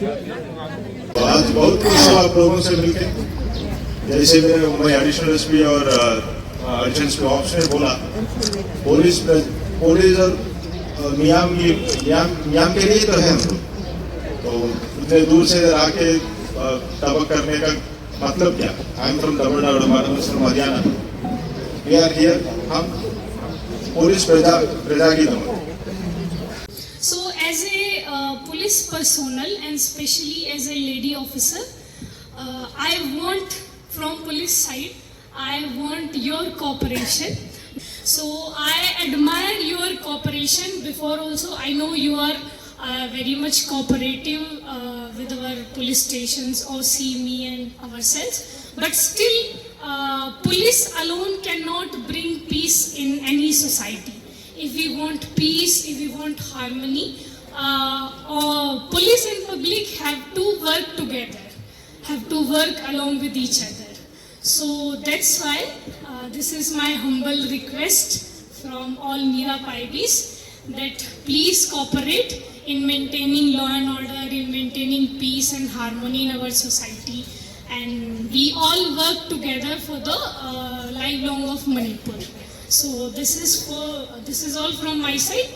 आज बहुत खुश हूँ आप लोगों से मिलकर। जैसे मैं एडिशनल एसपी और एडिशनल एसपी ऑफिसर ने बोला, पुलिस और नियम के लिए तो है हम लोग। तो इतने दूर से आके तबक करने का मतलब क्या? I am from Tamil Nadu, from Haryana. We are here, हम पुलिस प्रजा की दम। So as a police personnel and especially as a lady officer, I want from police side, I want your cooperation. So I admire your cooperation. Before also I know you are very much cooperative with our police stations or see me and ourselves. But still police alone cannot bring peace in any society. If we want peace, if we want harmony, police and public have to work together, have to work along with each other. So that's why this is my humble request from all Meira paibis that please cooperate in maintaining law and order, in maintaining peace and harmony in our society, and we all work together for the lifelong of Manipur. So this is all from my side.